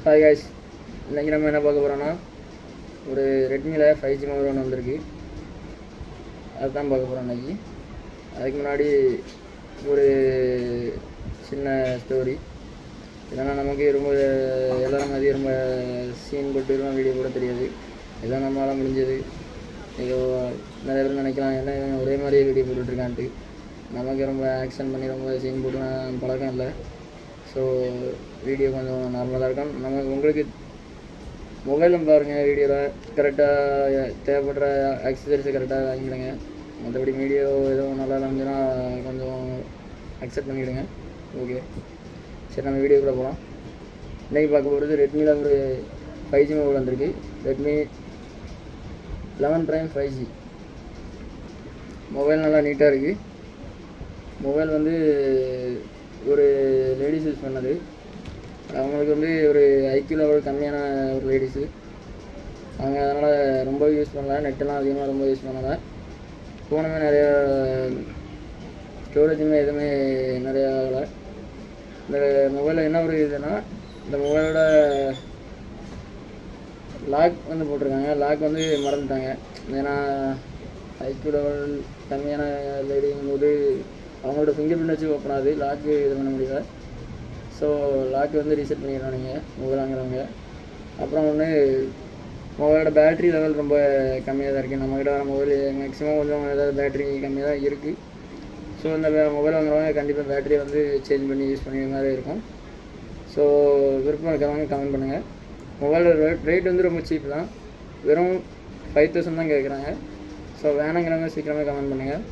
Hi guys, இன்றைக்கி நம்ம என்ன பார்க்க போகிறோன்னா ஒரு ரெட்மியில் 5G மொபைல் ஒன்று வந்திருக்கு. அதுதான் பார்க்க போகிறோம் இன்றைக்கி. அதுக்கு முன்னாடி ஒரு சின்ன ஸ்டோரி. இல்லைன்னா நமக்கு ரொம்ப எல்லோரும் மாதிரி ரொம்ப சீன் போட்டு ரொம்ப வீடியோ கூட தெரியாது. எல்லாம் நம்மளால் முடிஞ்சது. ஏதோ நிறைய பேர் நினைக்கலாம் என்ன ஒரே மாதிரி வீடியோ போட்டுட்ருக்கான்ட்டு. நமக்கு ரொம்ப ஆக்ஷன் பண்ணி ரொம்ப சீன் போட்டு பழக்கம் இல்லை. ஸோ வீடியோ கொஞ்சம் நார்மலாக இருக்கும். நமக்கு உங்களுக்கு மொபைலும் பாருங்கள், வீடியோவில் கரெக்டாக தேவைப்படுற ஆக்சசரிஸை கரெக்டாக வாங்கிடுங்க. மற்றபடி வீடியோ எதுவும் நல்லா இருந்துச்சுன்னா கொஞ்சம் அக்செப்ட் பண்ணிவிடுங்க. ஓகே, சரி நம்ம வீடியோக்குள்ளே போகலாம். இன்றைக்கி பார்க்க போகிறது ரெட்மியில் ஒரு 5G மொபைல் வந்திருக்கு. ரெட்மி 11 Prime 5G மொபைல் நல்லா நீட்டாக இருக்குது. மொபைல் வந்து ஒரு லேடிஸ் யூஸ் பண்ணது. அவங்களுக்கு வந்து ஒரு ஐக்யூ லெவல் கம்மியான ஒரு லேடிஸு. அவங்க அதனால் ரொம்ப யூஸ் பண்ணல, நெட்டெல்லாம் அதிகமாக ரொம்ப யூஸ் பண்ணலை. ஃபோனுமே நிறையா ஸ்டோரேஜுமே எதுவுமே நிறையா ஆகலை. இந்த மொபைலில் என்ன ஒரு இதுன்னா, இந்த மொபைலோட லாக் வந்து போட்டிருக்காங்க. லாக் வந்து மறந்துட்டாங்க. ஏன்னா ஐக்யூ லெவல் கம்மியான லேடிங்கும் போது அவங்களோட ஃபிங்கர் பிரிண்ட் வச்சு ஓப்பன் ஆகுது, லாக்கு இது பண்ண முடியல. ஸோ லாக்கு வந்து ரீசெட் பண்ணிடலாம் நீங்கள் மொபைல் வாங்குறவங்க. அப்புறம் ஒன்று, மொபைலோட பேட்ரி லெவல் ரொம்ப கம்மியாக தான் இருக்குது. நம்மக்கிட்ட வர மொபைல் மேக்ஸிமம் கொஞ்சம் ஏதாவது பேட்ரி கம்மியாக தான் இருக்குது. ஸோ இந்த மொபைல் வாங்குறவங்க கண்டிப்பாக பேட்டரியை வந்து சேஞ்ச் பண்ணி யூஸ் பண்ணி மாதிரி இருக்கும். ஸோ விருப்பம் இருக்கிறவங்க கமெண்ட் பண்ணுங்கள். மொபைலோட ரேட் வந்து ரொம்ப சீப் தான், வெறும் 5000 தான் கேட்குறாங்க. ஸோ வேணுங்கிறவங்க சீக்கிரமாக கமெண்ட் பண்ணுங்கள்.